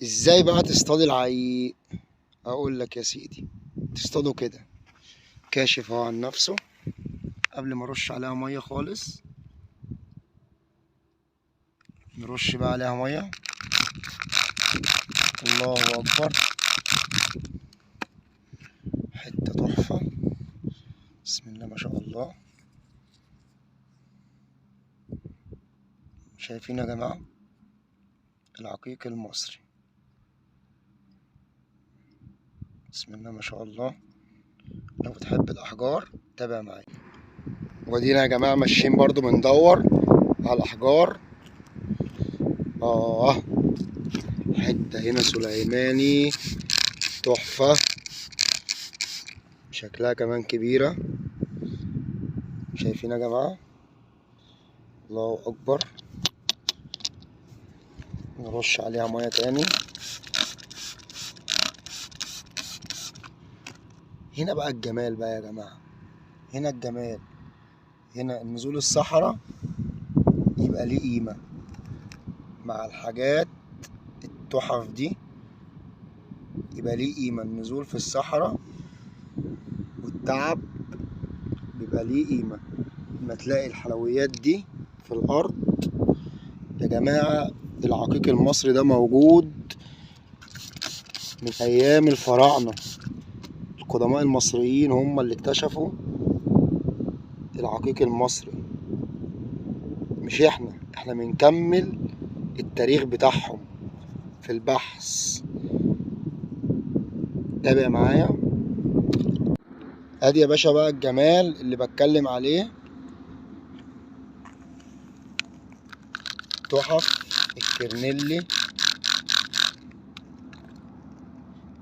ازاي بقى تصطاد العيق؟ اقول لك يا سيدي، تصطاده كده كاشف اهو عن نفسه قبل ما ارش عليها ميه خالص. نرش بقى عليها ميه. الله اكبر، حته تحفه. بسم الله ما شاء الله. شايفين يا جماعه العقيق المصري؟ بسم الله ما شاء الله. لو بتحب الاحجار تابع معايا. ودينا يا جماعه ماشيين برضو بندور على الاحجار. حته هنا سليماني تحفه، شكلها كمان كبيره. شايفين يا جماعه؟ الله اكبر. نرش عليها ميه تاني. هنا بقى الجمال بقى يا جماعه، هنا الجمال. هنا نزول الصحراء يبقى ليه قيمه مع الحاجات التحف دي، يبقى ليه قيمه. النزول في الصحراء والتعب بيبقى ليه قيمه. لما تلاقي الحلويات دي في الارض يا جماعه. العقيق المصري ده موجود من ايام الفراعنه. القدماء المصريين هم اللي اكتشفوا العقيق المصري، مش احنا بنكمل التاريخ بتاعهم في البحث. تابع معايا. ادي يا باشا بقى الجمال اللي بتكلم عليه. تحف الكرنلي،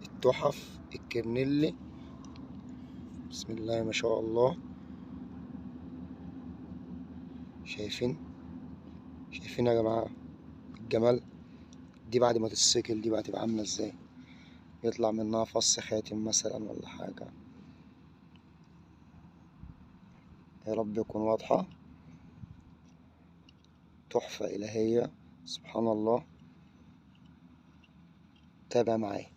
التحف الكرنلي. بسم الله ما شاء الله. شايفين يا جماعة الجمال؟ دي بعد ما تتسكل دي بقى تبقى عاملة ازاي؟ يطلع منها فص خاتم مثلا ولا حاجة. يا رب يكون واضحة. تحفة إلهية سبحان الله. تابع معايا.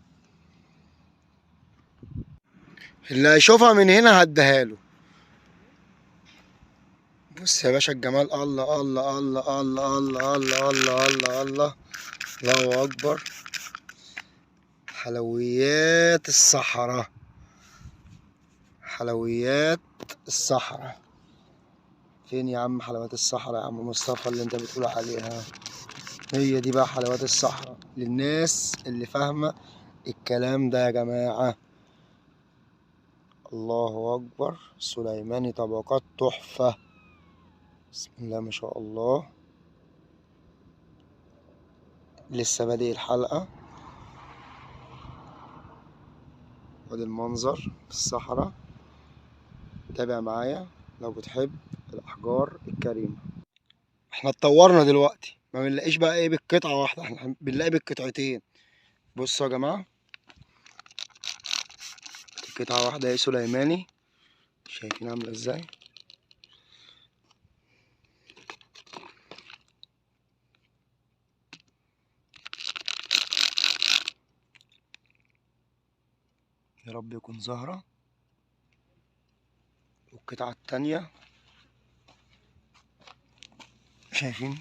اللي هيشوفها من هنا هديها له. بص يا باشا الجمال. الله الله الله الله الله الله الله الله الله. الله أكبر. حلويات الصحراء، حلويات الصحراء. فين يا عم حلويات الصحراء يا عم مصطفى اللي انت بتقول عليها؟ هي دي بقى حلويات الصحراء للناس اللي فاهمة الكلام ده يا جماعة. الله أكبر. سليماني طبقات تحفة. بسم الله ما شاء الله. لسه بادئ الحلقة. وادي المنظر في الصحراء. تابع معايا لو بتحب الأحجار الكريمة. احنا اتطورنا دلوقتي، ما بنلاقيش بقى ايه بالقطعة واحدة، احنا بنلاقي بالقطعتين. بصوا يا جماعة قطعة واحدة ايه سليماني. شايفين عاملة ازاي؟ يا رب يكون زهرة. والقطعة التانية شايفين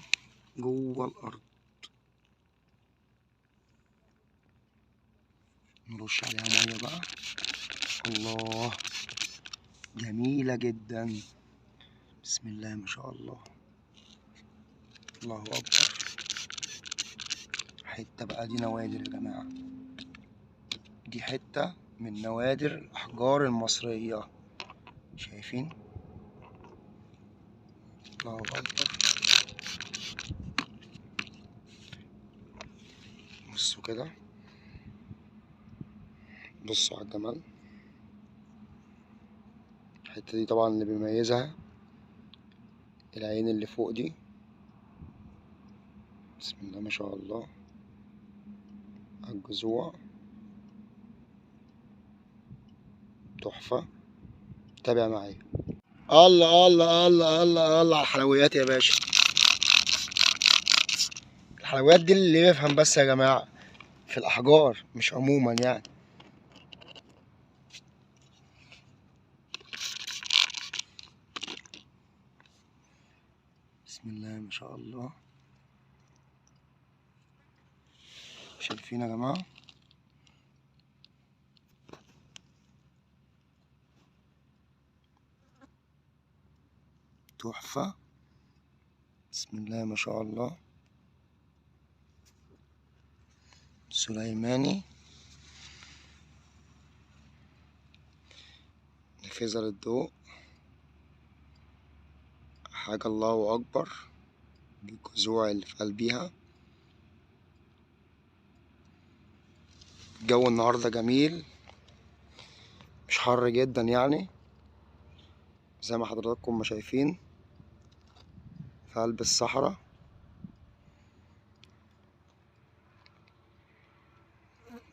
جوه الأرض. نرش عليها مية بقى. الله جميلة جدا. بسم الله ما شاء الله. الله أكبر. حتة بقى دي نوادر يا جماعة، دي حتة من نوادر الأحجار المصرية. شايفين؟ الله أكبر. بصوا كده، بصوا على الجمال. الحتة دي طبعا اللي بيميزها العين اللي فوق دي. بسم الله ما شاء الله. على الجذوع تحفة. تابع معايا. الله الله الله الله الله على الحلويات يا باشا. الحلويات دي اللي يفهم بس يا جماعة. في الأحجار مش عموما يعني. بسم الله ما شاء الله. شايفين يا جماعة؟ تحفة. بسم الله ما شاء الله. سليماني، نافذة للضوء، حاجة الله أكبر، بالجذوع اللي في قلبيها. الجو النهاردة جميل، مش حر جدا يعني، زي ما حضراتكم ما شايفين في قلب الصحراء.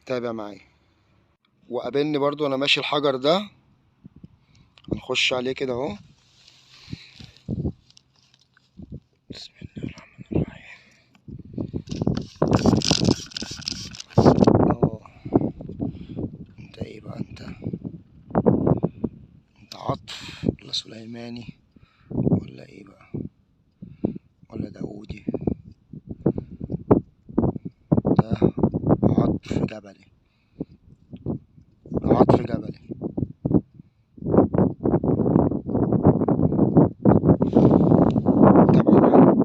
تابع معايا وقابلني برضو انا ماشي الحجر ده، هنخش عليه كده اهو. بسم الله الرحمن الرحيم. انت ايه بقى؟ انت عطف ولا سليماني ولا ايه بقى ولا داودي؟ ده عطف جبلي، عطف جبلي. طبعا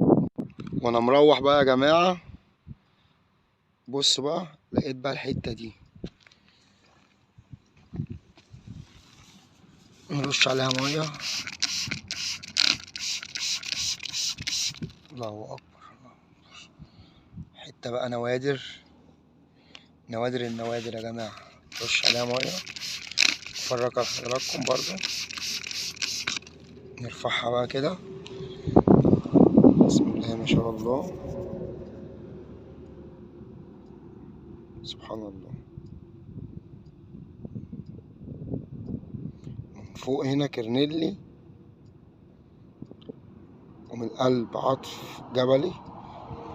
وانا مروح بقى يا جماعة، بص بقى لقيت بقى الحتة دي نرش عليها مية. الله اكبر. حتة بقى نوادر، نوادر النوادر يا جماعة. نرش عليها مية، اتفرج على حضراتكم برضو. نرفعها بقى كده. بسم الله ما شاء الله. سبحان الله. من فوق هنا كرنيلي، ومن قلب عطف جبلي.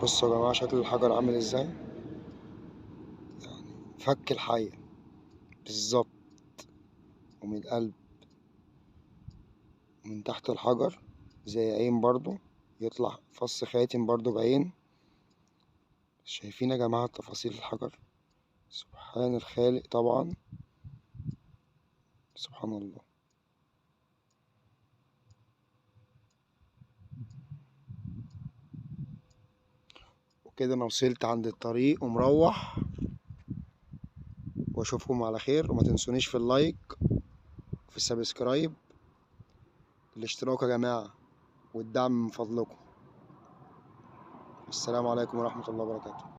بصوا يا جماعة شكل الحجر عامل ازاي، يعني فك الحية بالظبط. ومن القلب من تحت الحجر زي عين برضو، يطلع فص خاتم برضو بعين. شايفين يا جماعة تفاصيل الحجر؟ سبحان الخالق طبعا. سبحان الله. وكده انا وصلت عند الطريق ومروح، واشوفكم على خير. وما تنسونيش في اللايك وفي السبسكرايب، الاشتراك يا جماعة، والدعم من فضلكم. السلام عليكم ورحمة الله وبركاته.